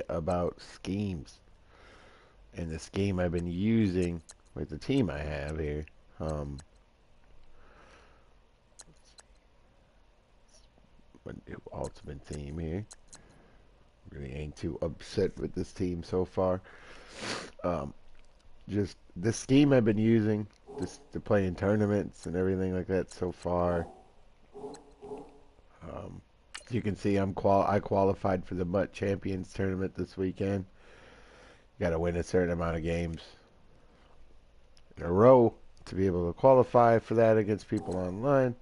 about schemes. And the scheme I've been using with the team I have here. Um, my new ultimate team here. Really ain't too upset with this team so far. Um, just the scheme I've been using just to play in tournaments and everything like that so far. As you can see, I qualified for the Mutt Champions tournament this weekend. You got to win a certain amount of games in a row to be able to qualify for that against people online.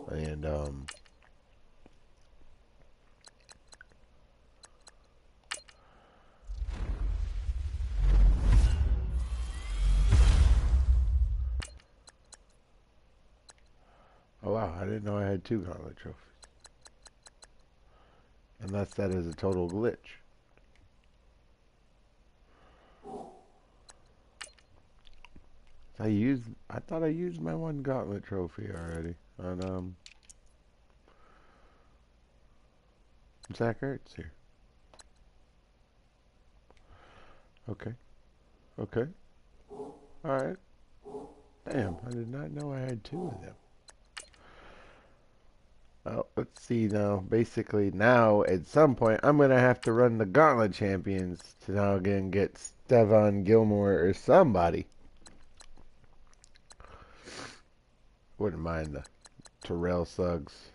And oh wow, I didn't know I had 2 gauntlet trophies. Unless that is a total glitch. I thought I used my 1 gauntlet trophy already on Zach Ertz here. Okay. Okay. Alright. Damn, I did not know I had 2 of them. Well, let's see now. Basically, now at some point, I'm gonna have to run the Gauntlet Champions to now again get Stephon Gilmore or somebody. Wouldn't mind the Terrell Suggs.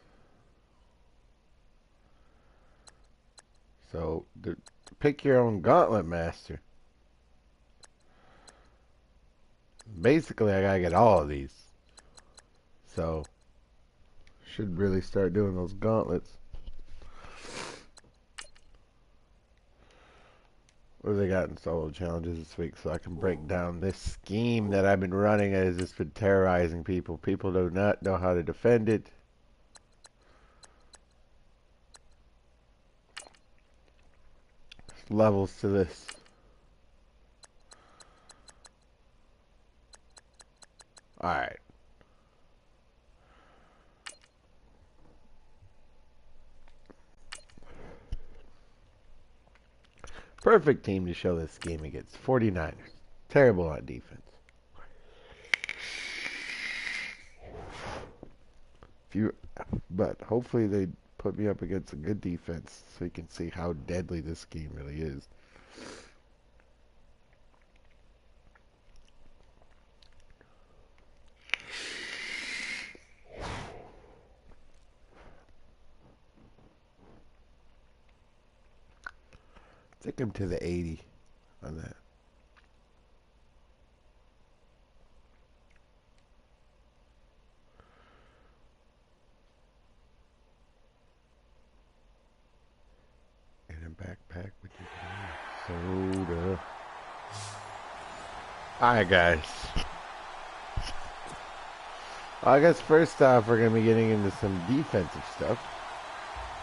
So, pick your own Gauntlet Master. Basically, I gotta get all of these. So, should really start doing those gauntlets. What have they got in solo challenges this week so I can break down this scheme that I've been running that has just been terrorizing people. People do not know how to defend it. There's levels to this. Alright. Perfect team to show this game against 49ers. Terrible on defense. But hopefully they put me up against a good defense so you can see how deadly this game really is. Take him to the 80 on that. In a backpack with your soda. Alright, guys. I guess first off, we're going to be getting into some defensive stuff.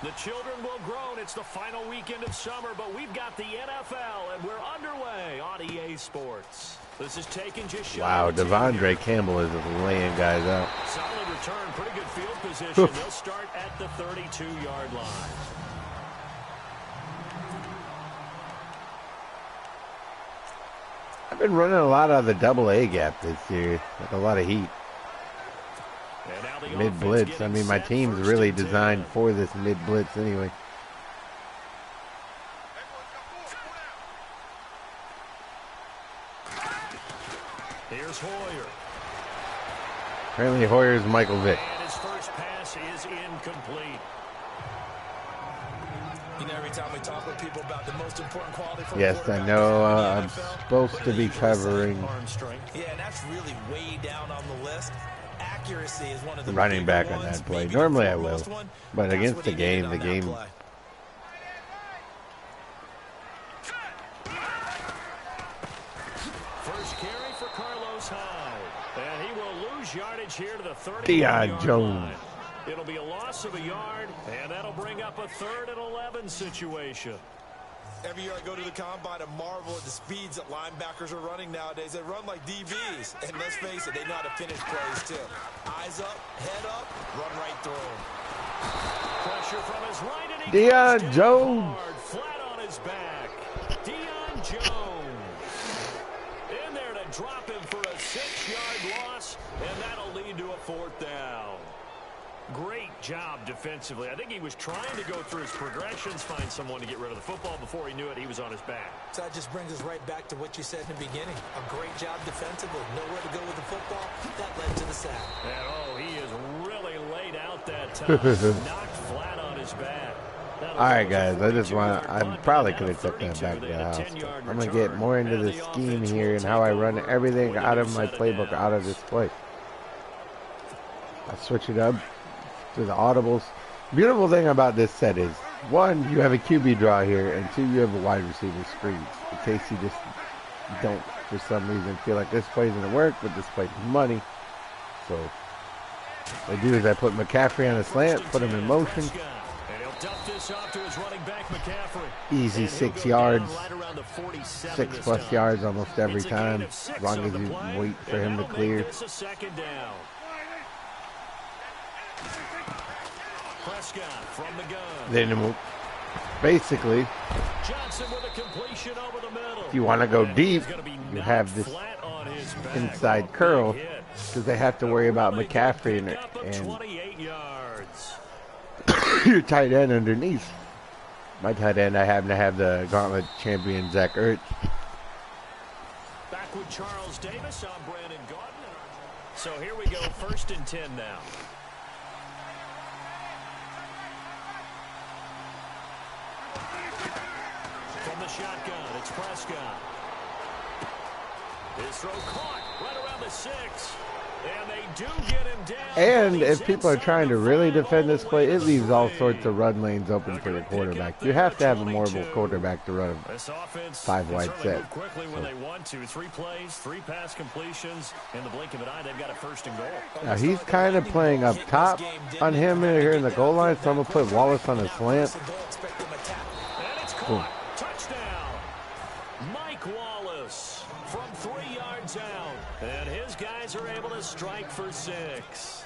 The children will groan. It's the final weekend of summer, but we've got the NFL, and we're underway on EA Sports. This is taking just shy. Wow, Devondre Campbell is just laying guys out. Solid return, pretty good field position. They'll start at the 32-yard line. I've been running a lot out of the double A gap this year. Like a lot of heat. Mid blitz. I mean, my team's really designed for this mid blitz anyway. Here's Hoyer. Apparently Hoyer's Michael Vick. And his first pass is incomplete. You know, every time we talk with people about the most important quality for yes, I know I'm supposed to be covering. Yeah, and that's really way down on the list. Accuracy is one of the running back on that play. Normally I will, but against the game. First carry for Carlos Hyde, and he will lose yardage here to the 30-yard line. It'll be a loss of a yard, and that'll bring up a 3rd and 11 situation. Every year I go to the combine and marvel at the speeds that linebackers are running nowadays. They run like DBs. And let's face it, they know how to finish plays too. Eyes up, head up, run right through them. Pressure from his right, and Deion Jones. Flat on his his back. Deion Jones. In there to drop him for a 6-yard loss, and that'll lead to a 4th down. Great job defensively. I think he was trying to go through his progressions, find someone to get rid of the football. Before he knew it, he was on his back. So that just brings us right back to what you said in the beginning. A great job defensively. Nowhere to go with the football. That led to the sack. And, oh, he is really laid out that time. Knocked flat on his back. All right, guys. I probably could have took that back to the house. I'm going to get more into the scheme here and how I run everything out of my playbook out of this play. I'll switch it up to the audibles. Beautiful thing about this set is, 1, you have a QB draw here, and 2, you have a wide receiver screens. In case you just don't, for some reason, feel like this play's going to work, but this play's money. So, what I do is I put McCaffrey on a slant, put him in motion. Easy 6 yards, 6+ yards almost every time, as long as you wait for him to clear. Then basically, if you want to go deep, you have this inside curl because they have to worry about McCaffrey and your tight end underneath. My tight end, I happen to have the gauntlet champion Zach Ertz. Back with Charles Davis, I'm Brandon Gardner. So here we go, 1st and 10 now. From the shotgun, it's Prescott. His throw caught right around the 6. And they do get him down. And if people are trying to really defend this play, it leaves all sorts of run lanes open for the quarterback. You have to have a mobile quarterback to run a 5-wide set. Quickly when they want to. 3 plays, 3 pass completions. In the blink of an eye, they've got a 1st and goal. Now he's kind of playing up top on him here in the goal line, so I'm going to put Wallace on a slant. And it's caught. Touchdown. Mike Wallace from 3 yards out. And his guys are able to strike for 6.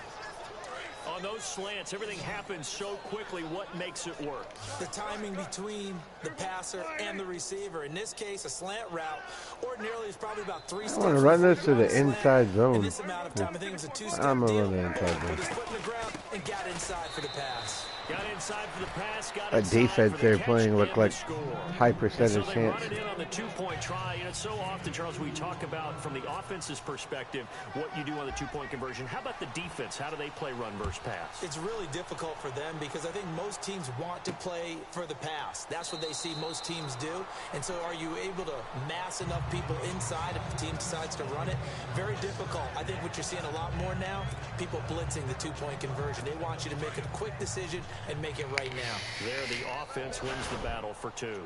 On those slants, everything happens so quickly. What makes it work? The timing between the passer and the receiver. In this case, a slant route ordinarily is probably about 3 steps. I want to run this to the inside zone. In this amount of time, I think it was a 2-step I'm going to deal. run the inside Put zone. his foot in the ground and got inside for the pass. Got inside for the pass, got That inside defense for the they're catch, playing and look the like score. high And percentage so they chance. run it in on the 2-point try. And it's so often, Charles, we talk about from the offense's perspective what you do on the 2-point conversion. How about the defense? How do they play run versus pass? It's really difficult for them because I think most teams want to play for the pass. That's what they see most teams do. And so are you able to mass enough people inside if the team decides to run it? Very difficult. I think what you're seeing a lot more now, people blitzing the 2-point conversion. They want you to make a quick decision and make it right now. There, the offense wins the battle for 2. All right,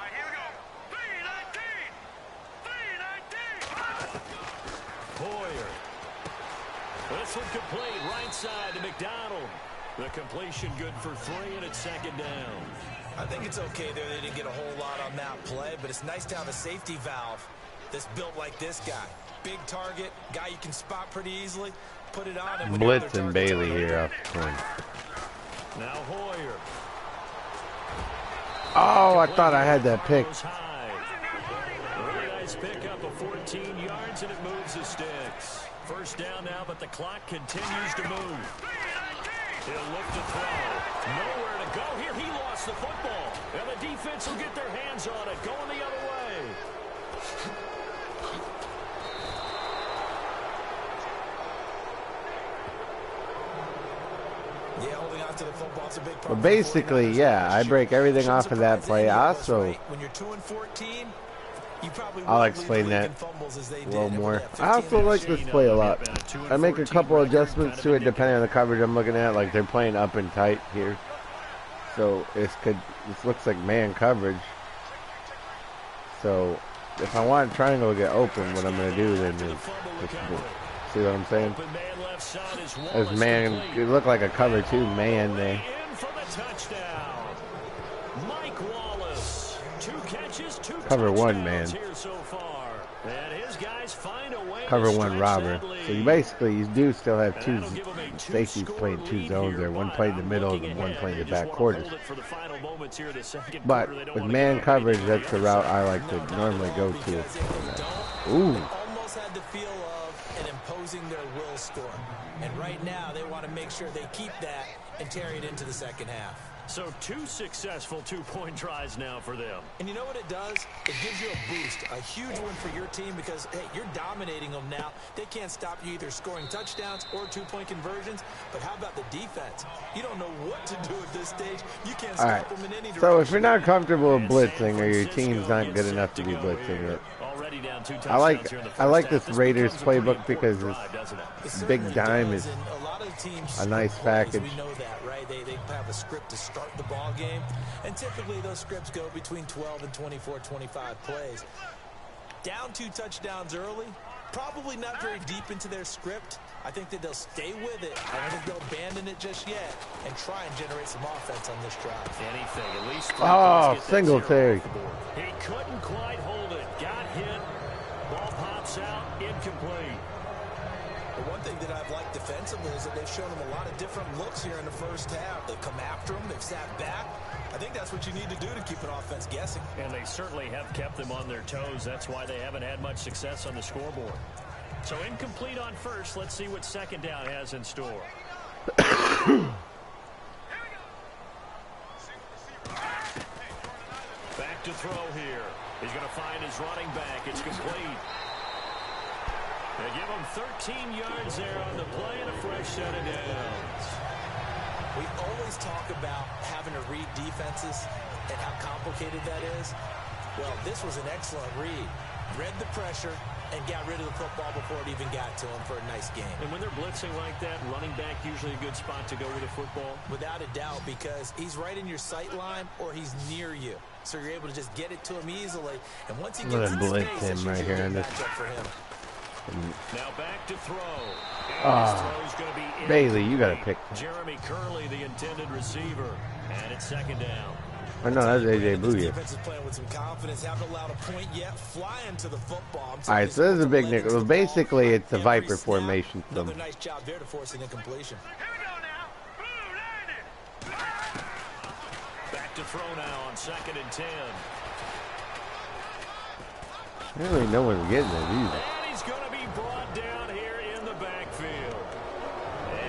here we go. 3-19. Hoyer. This one complete, right side to McDonald. The completion good for 3, and it's 2nd down. I think it's okay there. They didn't get a whole lot on that play, but it's nice to have a safety valve that's built like this guy. Big target, guy you can spot pretty easily. Put it on him. Blitz and Bailey here off the corner. Now Hoyer. Oh, I thought I had that pick. Really nice pickup of 14 yards, and it moves the sticks. 1st down now, but the clock continues to move. He'll look to throw. Nowhere to go here. He lost the football. And the defense will get their hands on it. Going the other way. Yeah, holding on to the football is a big part. But basically, yeah, I break everything off of that play. Also, when you're 2-14, you probably I'll explain that a little more. I also like this play a lot. I make a couple adjustments to it depending on the coverage I'm looking at. Like they're playing up and tight here, so this looks like man coverage. So if I want a triangle to get open, what I'm going to do then is see what I'm saying? As man, it looked like a cover 2 man there. Mike Wallace, 2 catches, 2 Cover 1 man. here so far. And his guys find a way Cover to one stretch robber. that So lead. you do still have And two that'll give 'em a safeties two-score playing two lead zones here, there. One but playing the I'm middle looking and one ahead. playing They the just back want to quarters. hold it for the final moments here of the second But quarter. They don't with want to man give up anything coverage, on that's the the other route side. I like No, to not normally at go all, to. because if they don't, Ooh. it almost had the feel of an imposing their will score. And right now, they want to make sure they keep that and carry it into the second half. So 2 successful two-point tries now for them. And you know what it does? It gives you a boost, a huge one for your team because, hey, you're dominating them now. They can't stop you either scoring touchdowns or two-point conversions. But how about the defense? You don't know what to do at this stage. You can't stop them in any direction. So if you're not comfortable with And blitzing San or your team's Francisco not gets good set enough to be go blitzing here. it, Already down 2 I touchdowns here in the first like half. this Raiders becomes a pretty playbook because important drive, doesn't it? It big certainly dime does, is and a lot of teams a nice plays, package. We know that, right? They have a script to start the ball game, and typically those scripts go between 12 and 24, 25 plays. Down 2 touchdowns early, probably not very deep into their script. I think that they'll stay with it. I don't think they'll abandon it just yet and try and generate some offense on this drive. Anything, at least 3 Oh, points, get that Singletary. zero off the board. He couldn't quite hold it. Got hit. Ball pops out. Incomplete. But one thing that I've liked defensively is that they've shown them a lot of different looks here in the first half. They've come after them. They've sat back. I think that's what you need to do to keep an offense guessing. And they certainly have kept them on their toes. That's why they haven't had much success on the scoreboard. So incomplete on first. Let's see what second down has in store. Back to throw here. He's going to find his running back. It's complete. They give him 13 yards there on the play and a fresh set of downs. We always talk about having to read defenses and how complicated that is. Well, this was an excellent read. Read the pressure and got rid of the football before it even got to him for a nice game. And when they're blitzing like that, running back usually a good spot to go with a football? Without a doubt, because he's right in your sight line or he's near you. So you're able to just get it to him easily. And once he gets in blitz space, him it's right usually here a in good this. matchup for him. Now back to throw. Ah, Bailey, you got to pick. Jeremy Curley, the intended receiver. And it's second down. Oh, no, that's AJ This Bouye. defense is playing with some confidence. Haven't allowed a point yet. Flying to the football. All right, so this is a big nickel. Well, basically, it's a Viper formation. Another nice job there to force an incompletion. Back to throw now on 2nd and 10. Really, no one's getting it either. And he's going to be brought down here in the backfield.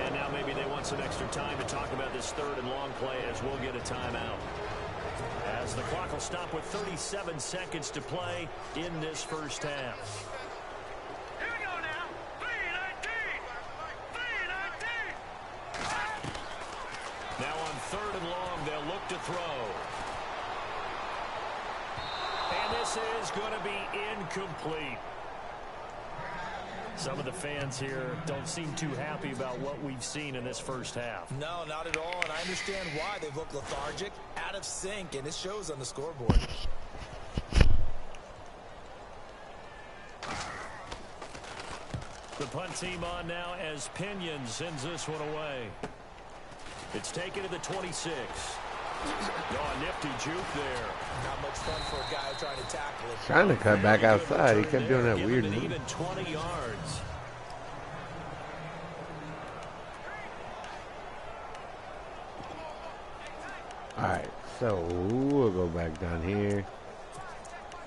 And now maybe they want some extra time to talk about this 3rd and long play as we'll get a timeout. As the clock will stop with 37 seconds to play in this first half. Here we go now. 3-19. Now on 3rd and long, they'll look to throw. And this is going to be incomplete. Some of the fans here don't seem too happy about what we've seen in this first half. No, not at all, and I understand why. They've looked lethargic, out of sync, and it shows on the scoreboard. The punt team on now as Pinion sends this one away. It's taken to the 26. Oh, a nifty juke there. Not much fun for a guy trying to tackle it. Trying to cut back outside. He kept doing that Give weird him an move. even 20 yards. All right, so we'll go back down here.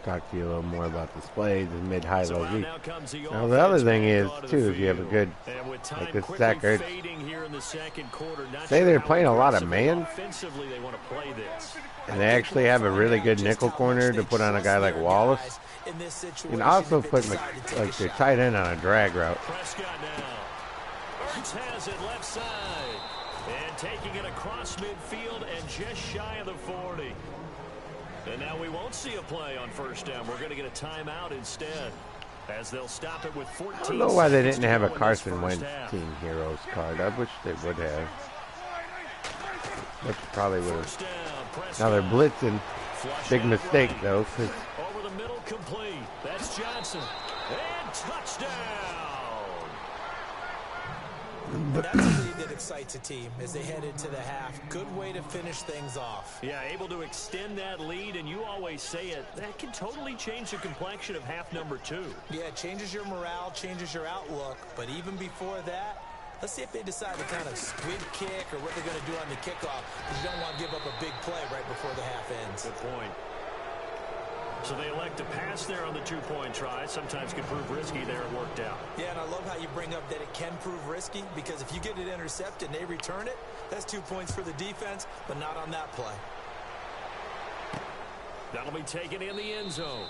Talk to you a little more about displays and mid-high So low out V. now comes the Now the other offense thing back is onto the too, if you have a field. good, And with time like a quickly Stackert, fading here in the second quarter, not say sure they're how playing a lot of aggressively man, offensively they want to play this. and they actually have a really good nickel corner to put on a guy like Wallace. You can also put like their tight end on a drag route. Prescott now. Ertz has it left side. And taking it across midfield and just shy of the 40. And now we won't see a play on first down. We're going to get a timeout instead. As they'll stop it with 14 I don't know why they seconds didn't to have a go in this Carson first Wentz half. Team Heroes card. I wish they would have. Which probably would First have. down, Prescott. Now they're blitzing. Flush Big out mistake right. though, 'cause Over the middle, complete. That's Johnson. And touchdown. That's a lead that excites a team as they head into the half. Good way to finish things off. Yeah, able to extend that lead, and you always say it, that can totally change the complexion of half number 2. Yeah, it changes your morale, changes your outlook, but even before that, let's see if they decide to kind of squid kick or what they're going to do on the kickoff, because you don't want to give up a big play right before the half ends. Good point. So they elect to pass there on the 2-point try. Sometimes can prove risky there. It worked out. Yeah, and I love how you bring up that it can prove risky, because if you get it intercepted and they return it, that's 2 points for the defense, but not on that play. That'll be taken in the end zone.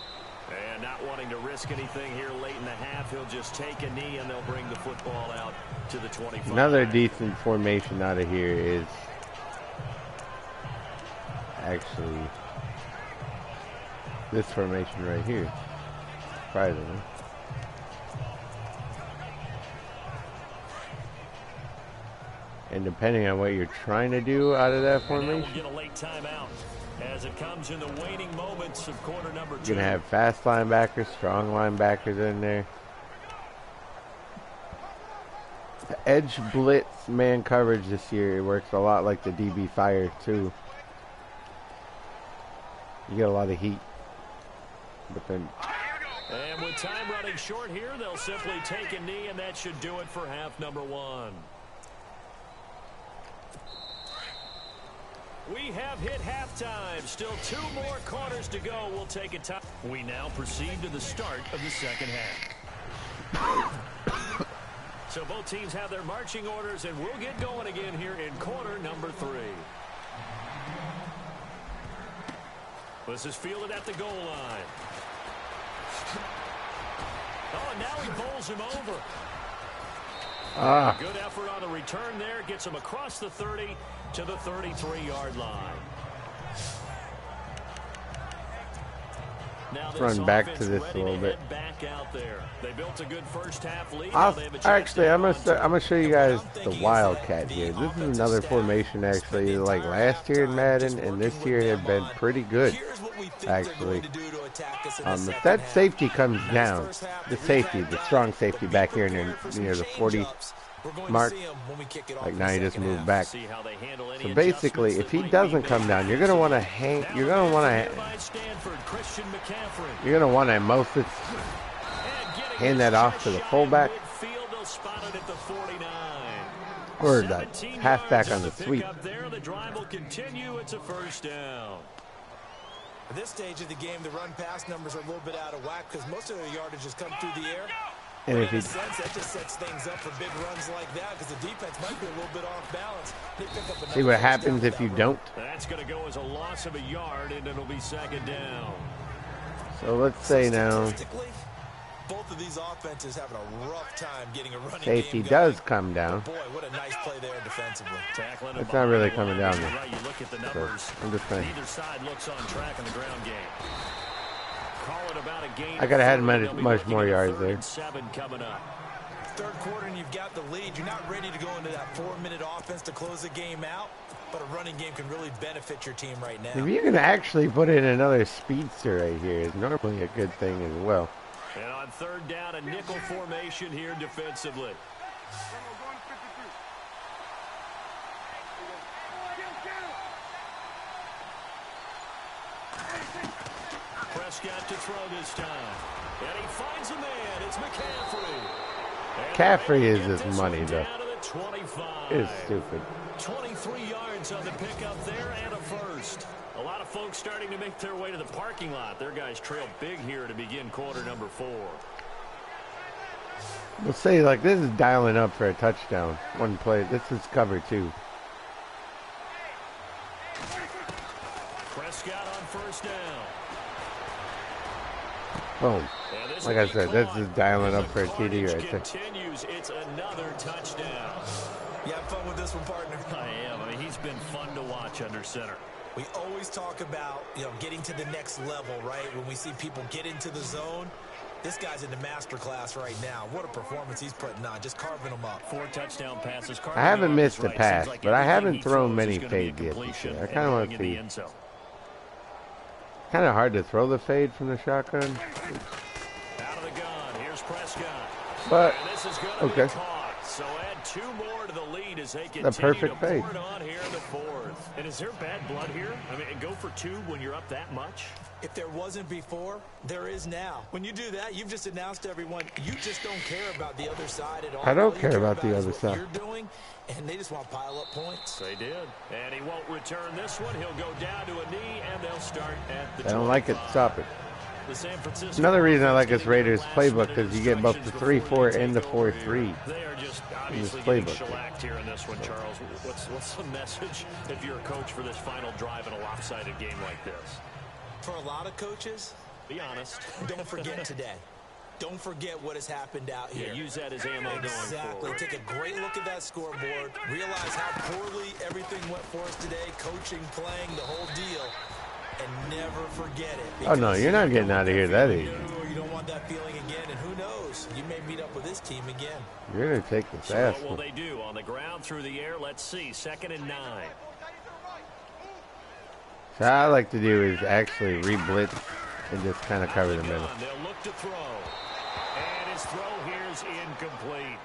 And not wanting to risk anything here late in the half, he'll just take a knee and they'll bring the football out to the 25. Another decent formation out of here is actually this formation right here, surprisingly. And depending on what you're trying to do out of that formation, we'll get a late timeout as it comes in the waning moments of quarter number 2. you're gonna have fast linebackers, strong linebackers in there. The edge blitz man coverage this year, it works a lot like the DB fire too. You get a lot of heat. But then, and with time running short here, they'll simply take a knee, and that should do it for half number 1. We have hit halftime. Still 2 more quarters to go. We'll take a time. We now proceed to the start of the second half. So both teams have their marching orders, and we'll get going again here in quarter number 3. This is fielded at the goal line. Oh, and now he bowls him over. Good effort on the return there. Gets him across the 30 to the 33-yard line. Now run back to this a little bit. Back out there. They built a good first half lead. Actually, I'm gonna show you guys the Wildcat here. This is another formation actually, like last year in Madden, and this year had been pretty good. Actually, if that safety comes down, the strong safety back here near the 40 mark, like now he just moved back. So basically, if he doesn't come down, you're gonna want to hang. You're gonna want to mostly hand that off to the fullback or the halfback on the sweep. The drive will continue. It's a first down. At this stage of the game, the run-pass numbers are a little bit out of whack because most of the yardage has come through the air. And if in a sense, that just sets things up for big runs like that because the defense might be a little bit off balance. They pick up see what happens if you don't. That's going to go as a loss of a yard, and it'll be second down. So let's say now both of these offenses having a rough time getting a running safety game does come down. Boy, what a nice play there defensively. It's not really coming down there. Right, you look at the numbers. So I'm just saying. Neither side looks on track in the ground game. Call it about a game. I could have had much more yards there. 7 coming up. Third quarter and you've got the lead. You're not ready to go into that 4-minute offense to close the game out, but a running game can really benefit your team right now. If you can actually put in another speedster right here, is normally a good thing as well. And on third down, a nickel formation here defensively. Prescott to throw this time. And he finds a man. It's McCaffrey. McCaffrey is just money, though. It's stupid. 23 yards on the pickup there and a first. A lot of folks starting to make their way to the parking lot. Their guys trail big here to begin quarter number 4. We'll say, like, this is dialing up for a touchdown. One play. This is cover 2. Prescott on first down. Boom. Like I said, this is dialing up for a TD right there. Continues. It's another touchdown. You have fun with this one, partner? I am. I mean, he's been fun to watch under center. We always talk about, getting to the next level, right? When we see people get into the zone, this guy's in the master class right now. What a performance he's putting on, just carving them up. 4 touchdown passes. I haven't missed a pass, but I haven't thrown many fades yet this year. I kind of want to see. Kind of hard to throw the fade from the shotgun. Out of the gun. Here's Prescott. But, and this is okay. So add 2 more to the lead gained as they The continue perfect to fade. pour it on here in the fourth. And is there bad blood here? I mean, go for two when you're up that much? If there wasn't before, there is now. When you do that, you've just announced to everyone you just don't care about the other side at all. I don't All you care about the is other what side. you're doing, and they just want to pile up points. They did. And he won't return this one. He'll go down to a knee, and they'll start at the I don't like it. 25. Stop it. The San Francisco Another reason I like offense this Raiders getting their playbook last-minute is you get both the instructions 3-4 before and the they take over here. 4-3. They are just in obviously this getting playbook. shellacked here in this one, Charles. What's the message if you're a coach for this final drive in a lopsided game like this? For a lot of coaches, Be honest. don't forget today. Don't forget what has happened out here. Yeah, use that as ammo going Exactly. forward. Take a great look at that scoreboard. Realize how poorly everything went for us today. Coaching, playing, the whole deal. And never forget it. Oh, no, you're not getting out of here that easy. You don't want that feeling again. And who knows? You may meet up with this team again. You're going to take this So ass. what will they do? On the ground, through the air? Let's see. 2nd and 9. So what I like to do is actually re-blitz and just kind of cover the middle. They'll look to throw. And his throw here is incomplete.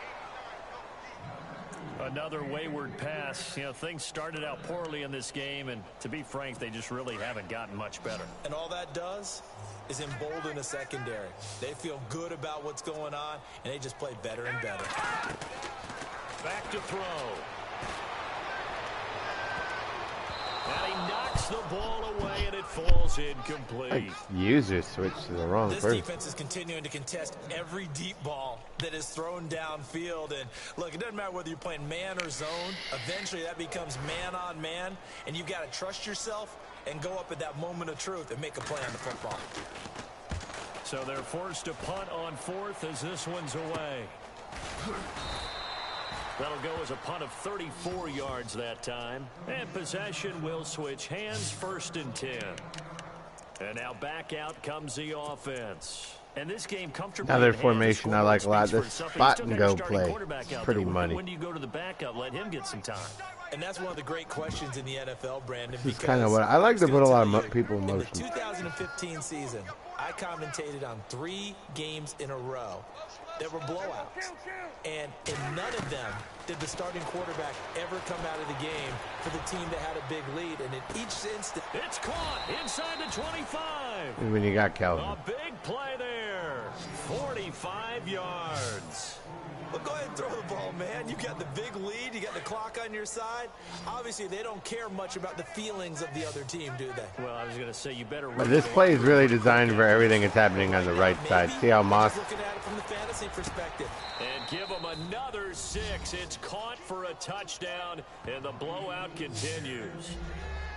Another wayward pass. You know, things started out poorly in this game, and to be frank, they just really haven't gotten much better. And all that does is embolden a secondary. They feel good about what's going on, and they just play better and better. Back to throw. And he knocks the ball away, and it falls incomplete. User switch to the wrong This person. defense is continuing to contest every deep ball that is thrown downfield. And look, it doesn't matter whether you're playing man or zone. Eventually, that becomes man on man, and you've got to trust yourself and go up at that moment of truth and make a play on the football. So they're forced to punt on 4th as this one's away. That'll go as a punt of 34 yards that time. And possession will switch hands, 1st and 10. And now back out comes the offense. And this game comfortably. Another in hand. formation I like a lot. Speaks for This itself. spot You and still got go your starting play. quarterback out Pretty there. money. When do you go to the backup? Let him get some time. And that's one of the great questions in the NFL, Brandon. This is kind of what I like to put a lot of people in In the motion. 2015 season, I commentated on 3 games in a row that were blowouts. And in none of them did the starting quarterback ever come out of the game for the team that had a big lead. And in each instance, It's caught inside the 25. And when you got Calvin. A big play there. 45 yards. well, go ahead and throw the ball, man. You got the big lead. You got the clock on your side. Obviously, they don't care much about the feelings of the other team, do they? Well, I was going to say you better. But this play is really designed for everything that's happening on the right side. See how Moss. Looking at it from the fantasy perspective. And give them another 6. It's caught for a touchdown, and the blowout continues.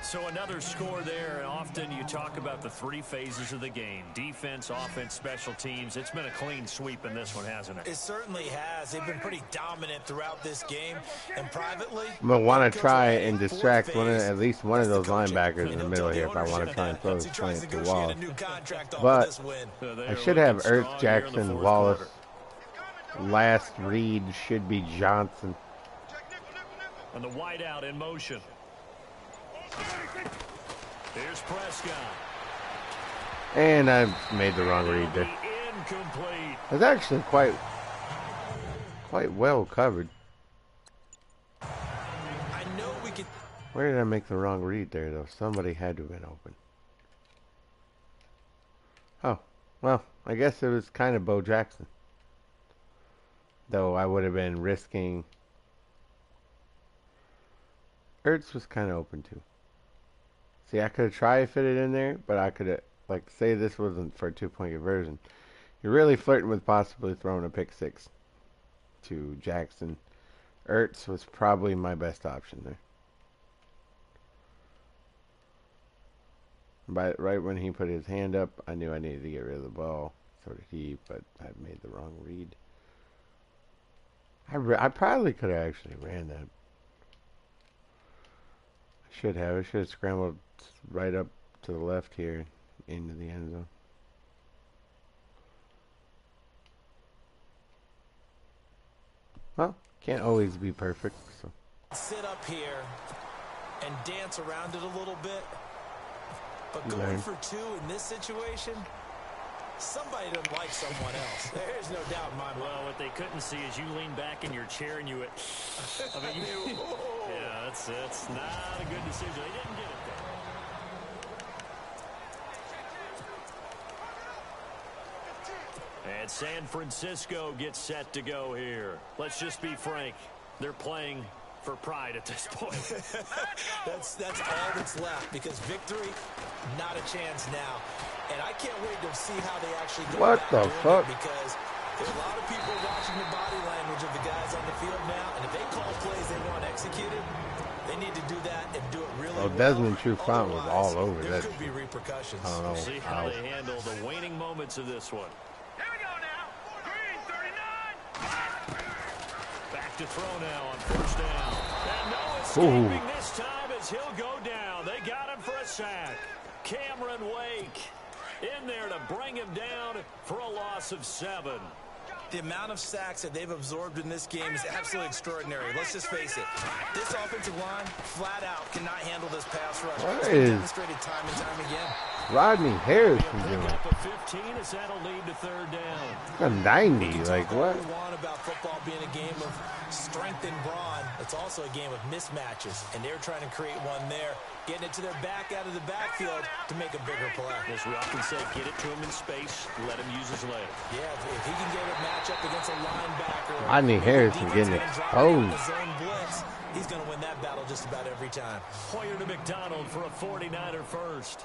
So another score there. And often you talk about the 3 phases of the game: defense, offense, special teams. It's been a clean sweep in this one, hasn't it? It certainly has. They've been pretty dominant throughout this game. And privately, I'm going to want to try and distract at least one of those linebackers in the middle here if I want to try and throw this play at the wall. But I should have Ertz, Jackson, Wallace. Last read should be Johnson. And the wideout in motion. Here's Prescott. And I made the wrong read there. Incomplete. It's actually quite well covered. I know we could. Where did I make the wrong read there, though? Somebody had to have been open. Oh, well, I guess it was kind of Bo Jackson. Though I would have been risking. Ertz was kind of open too. See, I could have tried to fit it in there, but I could have, like, say this wasn't for a 2-point conversion. You're really flirting with possibly throwing a pick 6 to Jackson. Ertz was probably my best option there. But right when he put his hand up, I knew I needed to get rid of the ball. So did he, but I made the wrong read. I probably could have actually ran that. I should have scrambled right up to the left here into the end zone. Well, can't always be perfect, so. Sit up here and dance around it a little bit. But You going learn. for 2 in this situation, Somebody doesn't like someone else. There's no doubt in my mind. Well, what they couldn't see is you lean back in your chair and you went, I mean, yeah, that's not a good decision. They didn't get it there. And San Francisco gets set to go here. Let's just be frank. They're playing for pride at this point. That's all that's left, because victory, not a chance now. And I can't wait to see how they actually go. What the fuck? Because there's a lot of people watching the body language of the guys on the field now, and if they call plays they want executed, they need to do that and do it really well. Desmond Trufant was all over there that. Could be repercussions. I don't know. We'll see how they handle the waning moments of this one. Here we go now. Green 39. Back to throw now on first down. And no escaping this time as he'll go down. They got him for a sack. Cameron Wake in there to bring him down for a loss of 7. The amount of sacks that they've absorbed in this game is absolutely extraordinary. Let's just face it. This offensive line, flat out, cannot handle this pass rush. What It's been is demonstrated time and time again. Rodney Harrison Pick doing? up a 15 as that'll lead to third down. A 90, like what? We want about football being a game of strength and brawn. It's also a game of mismatches, and they're trying to create one there, getting it to their back out of the backfield to make a bigger play. As we often say, get it to him in space, let him use his leg. Yeah, if he can get a matchup against a linebacker, Rodney Harrison getting exposed. zone blitz, he's going to win that battle just about every time. Hoyer to McDonald for a 49er first.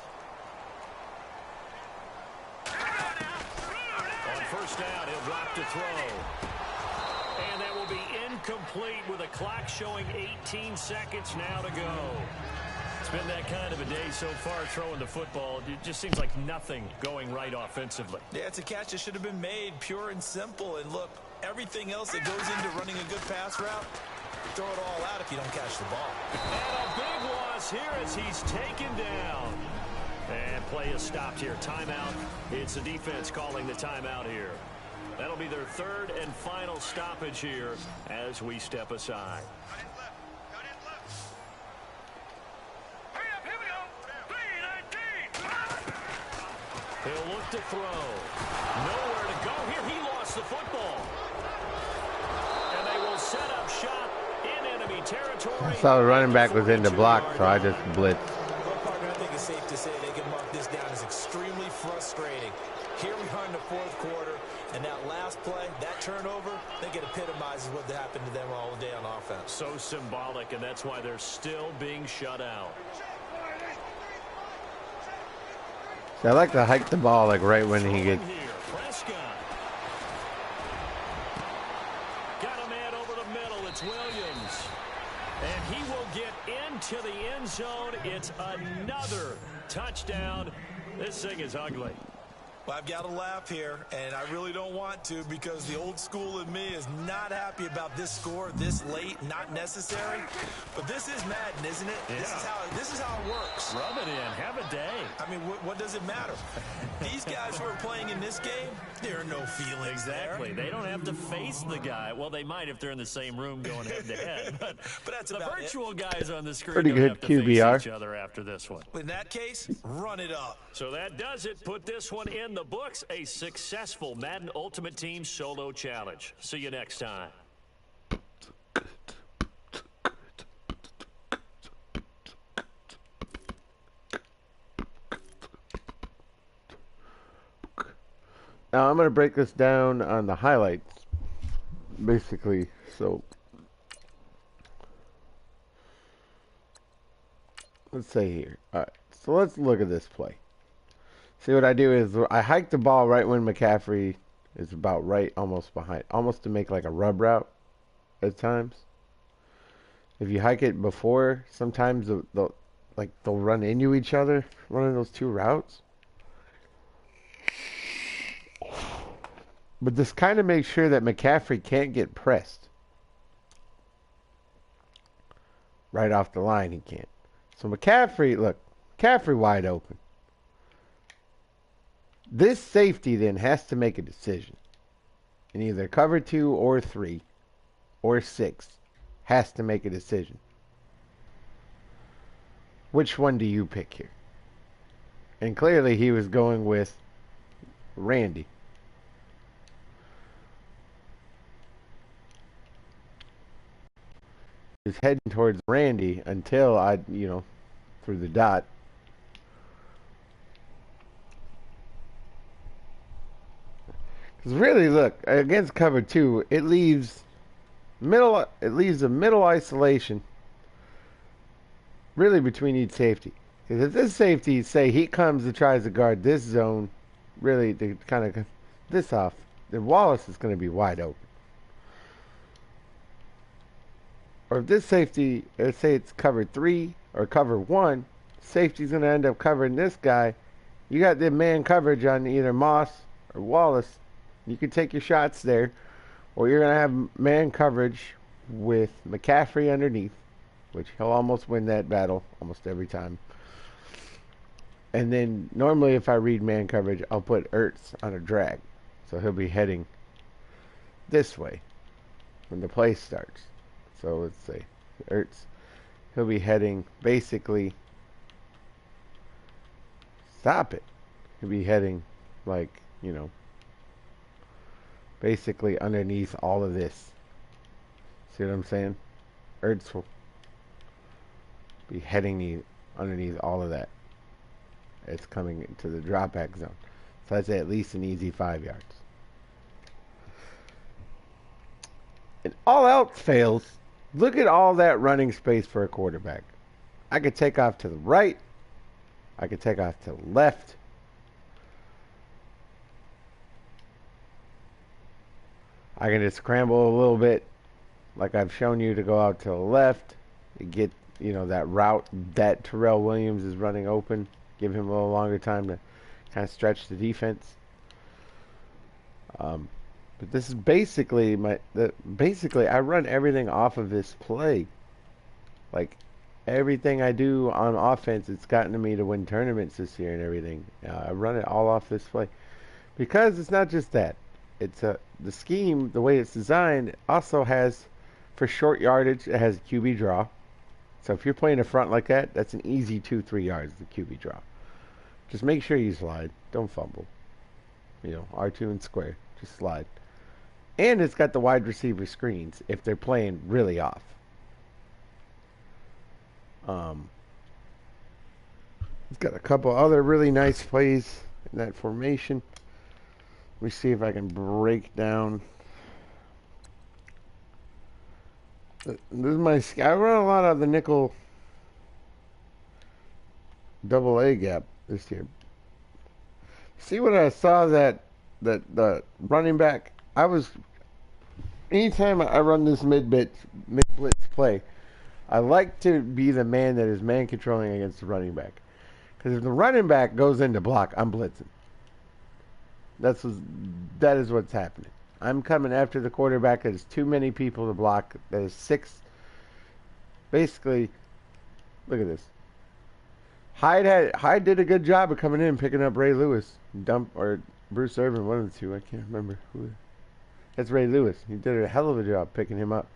On first down, he'll drop to throw. And that will be incomplete with a clock showing 18 seconds now to go. It's been that kind of a day so far throwing the football. It just seems like nothing going right offensively. Yeah, it's a catch that should have been made, pure and simple. And look, everything else that goes into running a good pass route, throw it all out if you don't catch the ball. And a big loss here as he's taken down. And play is stopped here. Timeout. It's the defense calling the timeout here. That'll be their third and final stoppage here as we step aside. Here we go. 3-19. He'll look to throw. Nowhere to go here. He lost the football. And they will set up shop in enemy territory. I saw the running back was in the block, so I just blitzed. Well, partner, I think it's safe to say they can mark this down as extremely frustrating. Here we are in the fourth quarter, and that last play, that turnover, I think it epitomizes what happened to them all day on offense. So symbolic, and that's why they're still being shut out. So I like to hike the ball like right when he gets. Here, Prescott. Got a man over the middle. It's Williams. And he will get into the end zone. It's another touchdown. This thing is ugly. Well, I've got to laugh here, and I really don't want to, because the old school in me is not happy about this score this late, not necessary. But this is Madden, isn't it? Yeah. This is how it works. Rub it in. Have a day. I mean, what does it matter? These guys who are playing in this game, there are no feelings Exactly. there. They don't have to face the guy. Well, they might if they're in the same room going head-to-head. But that's the about virtual guys on the screen Pretty don't good have to face QBR. each other after this one. In that case, run it up. So that does it. Put this one in the books. A successful Madden Ultimate Team Solo Challenge. See you next time. Now I'm going to break this down on the highlights, basically. So let's say here. All right. So let's look at this play. See, what I do is I hike the ball right when McCaffrey is about right, almost behind, almost to make like a rub route at times. If you hike it before, sometimes they'll run into each other, running those two routes. But this kind of makes sure that McCaffrey can't get pressed. Right off the line, he can't. So McCaffrey wide open. This safety then has to make a decision. And either cover 2 or 3 or 6 has to make a decision. Which one do you pick here? And clearly he was going with Randy. He's heading towards Randy until I, through the dot. Because really, look, against cover two, it leaves a middle isolation really between each safety. Because if this safety, say he comes and tries to guard this zone, really to kind of this off, then Wallace is going to be wide open. Or if this safety, let's say it's cover three or cover one, safety's going to end up covering this guy. You got the man coverage on either Moss or Wallace. You can take your shots there, or you're going to have man coverage with McCaffrey underneath, which he'll almost win that battle almost every time. And then normally if I read man coverage, I'll put Ertz on a drag. So he'll be heading this way when the play starts. So let's say Ertz, he'll be heading basically, stop it. He'll be heading like, basically underneath all of this. See what I'm saying? Ertz will be heading underneath all of that. It's coming into the drop back zone. So that's at least an easy 5 yards. And all else fails, look at all that running space for a quarterback. I could take off to the right. I could take off to the left. I can just scramble a little bit, like I've shown you, to go out to the left, and get, that route that Terrell Williams is running open. Give him a little longer time to kind of stretch the defense. But this is basically basically I run everything off of this play. Like everything I do on offense, it's gotten me to win tournaments this year and everything. I run it all off this play because it's not just that. It's the scheme, the way it's designed, also has for short yardage. It has a QB draw. So if you're playing a front like that, that's an easy 2-3 yards, the QB draw. Just make sure you slide. Don't fumble. R2 and square. Just slide. And it's got the wide receiver screens if they're playing really off. It's got a couple other really nice plays in that formation. Let me see if I can break down. This is my. I run a lot of the nickel double A gap this year. See what I saw that the running back. Anytime I run this mid blitz play, I like to be the man that is man controlling against the running back. Because if the running back goes into block, I'm blitzing. That is what's happening. I'm coming after the quarterback. There's too many people to block. There's 6. Basically, look at this. Hyde did a good job of coming in and picking up Ray Lewis. Or Bruce Irvin, one of the two. I can't remember who. That's Ray Lewis. He did a hell of a job picking him up.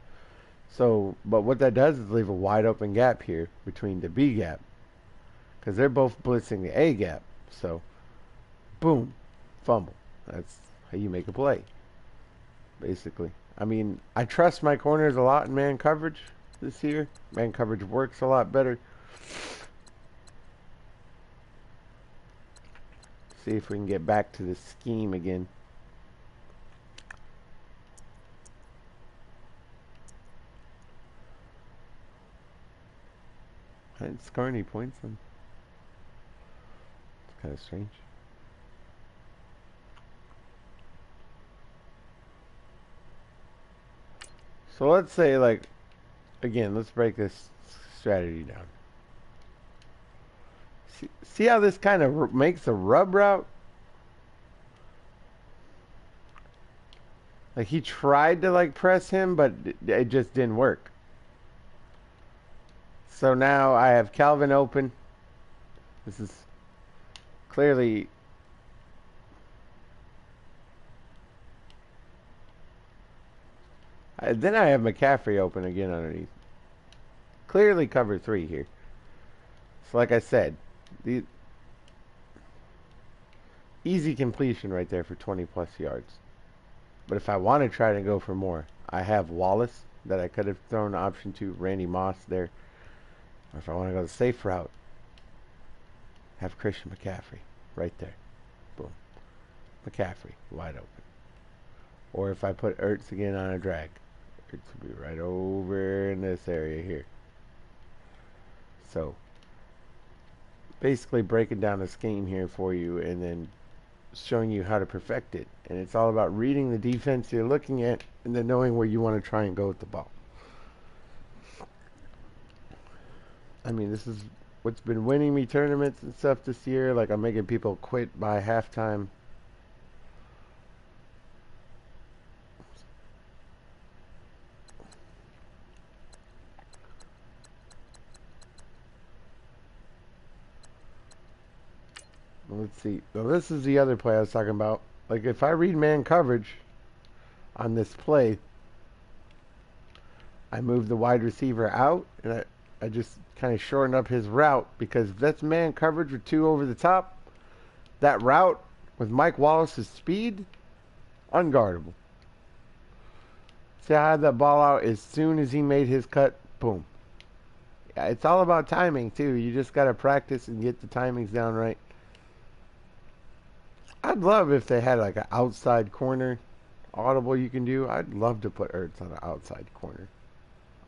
So, but what that does is leave a wide open gap here between the B gap. Because they're both blitzing the A gap. So, boom. Fumble. That's how you make a play. Basically. I mean, I trust my corners a lot in man coverage this year. Man coverage works a lot better. See if we can get back to the scheme again. I didn't score any points on. It's kind of strange. So let's say, like, again, let's break this strategy down. See how this kind of makes a rub route? Like, he tried to, like, press him, but it just didn't work. So now I have Calvin open. This is clearly... then I have McCaffrey open again underneath. Clearly cover 3 here. So like I said, Easy completion right there for 20 plus yards. But if I want to try to go for more, I have Wallace that I could have thrown option to, Randy Moss there. Or if I want to go the safe route, have Christian McCaffrey right there. Boom. McCaffrey, wide open. Or if I put Ertz again on a drag, Ertz will be right over in this area here. So, basically breaking down the scheme here for you and then showing you how to perfect it. And it's all about reading the defense you're looking at and then knowing where you want to try and go with the ball. I mean, this is what's been winning me tournaments and stuff this year. Like, I'm making people quit by halftime. Let's see. Now, this is the other play I was talking about. Like, if I read man coverage on this play, I move the wide receiver out, and I just kind of shorten up his route because if that's man coverage with two over the top, that route with Mike Wallace's speed, unguardable. See, I had that ball out as soon as he made his cut, boom. Yeah, it's all about timing, too. You just got to practice and get the timings down right. I'd love if they had like an outside corner audible you can do. I'd love to put Ertz on an outside corner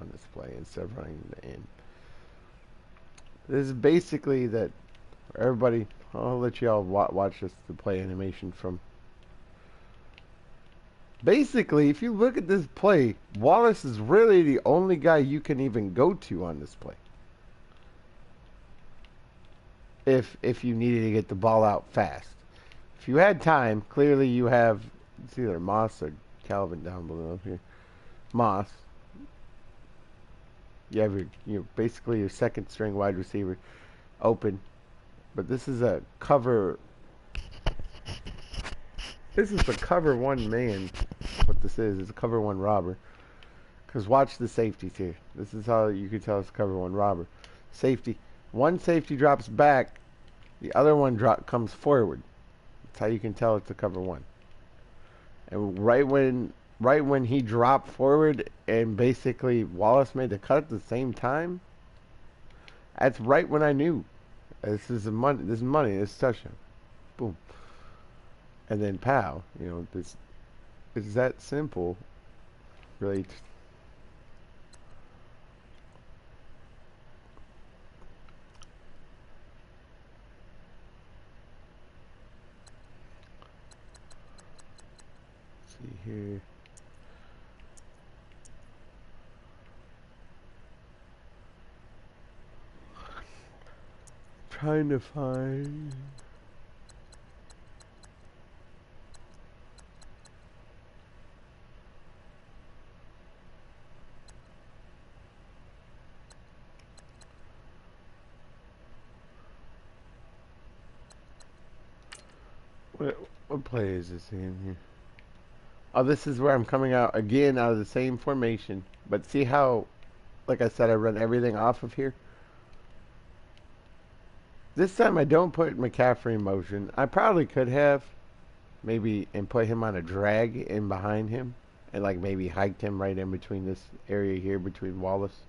on this play instead of running the in. This is basically that for everybody. I'll let you all watch this the play animation from. Basically, if you look at this play, Wallace is really the only guy you can even go to on this play. If you needed to get the ball out fast. If you had time, clearly you have, it's either Moss or Calvin down below here. Moss. You have basically your second string wide receiver open. But this is a cover. This is the cover one man. What this is. It's a cover one robber. Because watch the safeties here. This is how you can tell it's cover one robber. Safety. One safety drops back. The other one comes forward. That's how you can tell it's a cover one. And right when he dropped forward and basically Wallace made the cut at the same time, that's right when I knew this is money. This is money. This is touchdown. Boom. And then pow. This it's that simple. Really. See here. Trying to find. What play is this in here? Oh, this is where I'm coming out again out of the same formation. But see how, like I said, I run everything off of here? This time I don't put McCaffrey in motion. I probably could have, maybe, and put him on a drag in behind him. And like maybe hiked him right in between this area here between Wallace.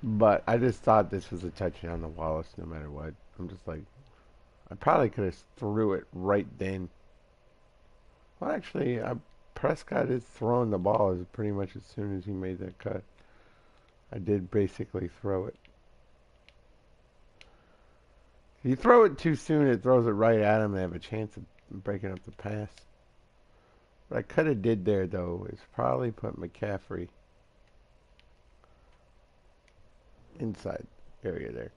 But I just thought this was a touchdown to Wallace no matter what. I'm just like, I probably could have threw it right then. Well, actually, Prescott is throwing the ball as pretty much as soon as he made that cut. I did basically throw it. If you throw it too soon, it throws it right at him and have a chance of breaking up the pass. What I could have did there, though, is probably put McCaffrey inside area there.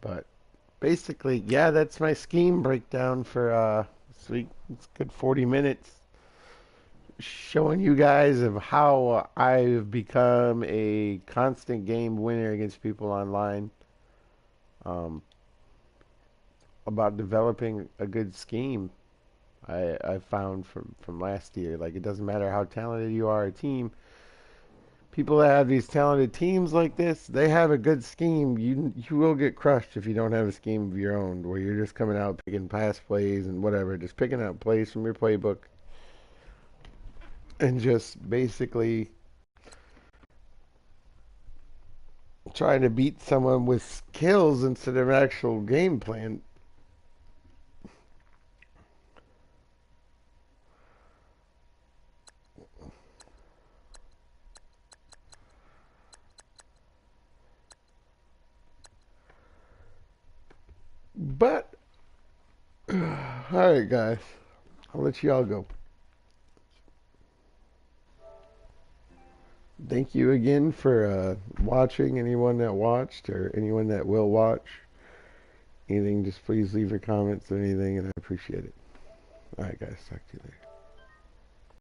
But basically, yeah, that's my scheme breakdown for this week. It's a good 40 minutes showing you guys of how I've become a constant game winner against people online. About developing a good scheme. I found from last year, like it doesn't matter how talented you are a team, people that have these talented teams like this, they have a good scheme. You will get crushed if you don't have a scheme of your own, where you're just coming out picking pass plays and whatever, just picking out plays from your playbook and just basically trying to beat someone with skills instead of actual game plan. But all right, guys, I'll let you all go. Thank you again for watching. Anyone that watched or anyone that will watch anything, just please leave your comments or anything, and I appreciate it. All right, guys, talk to you later.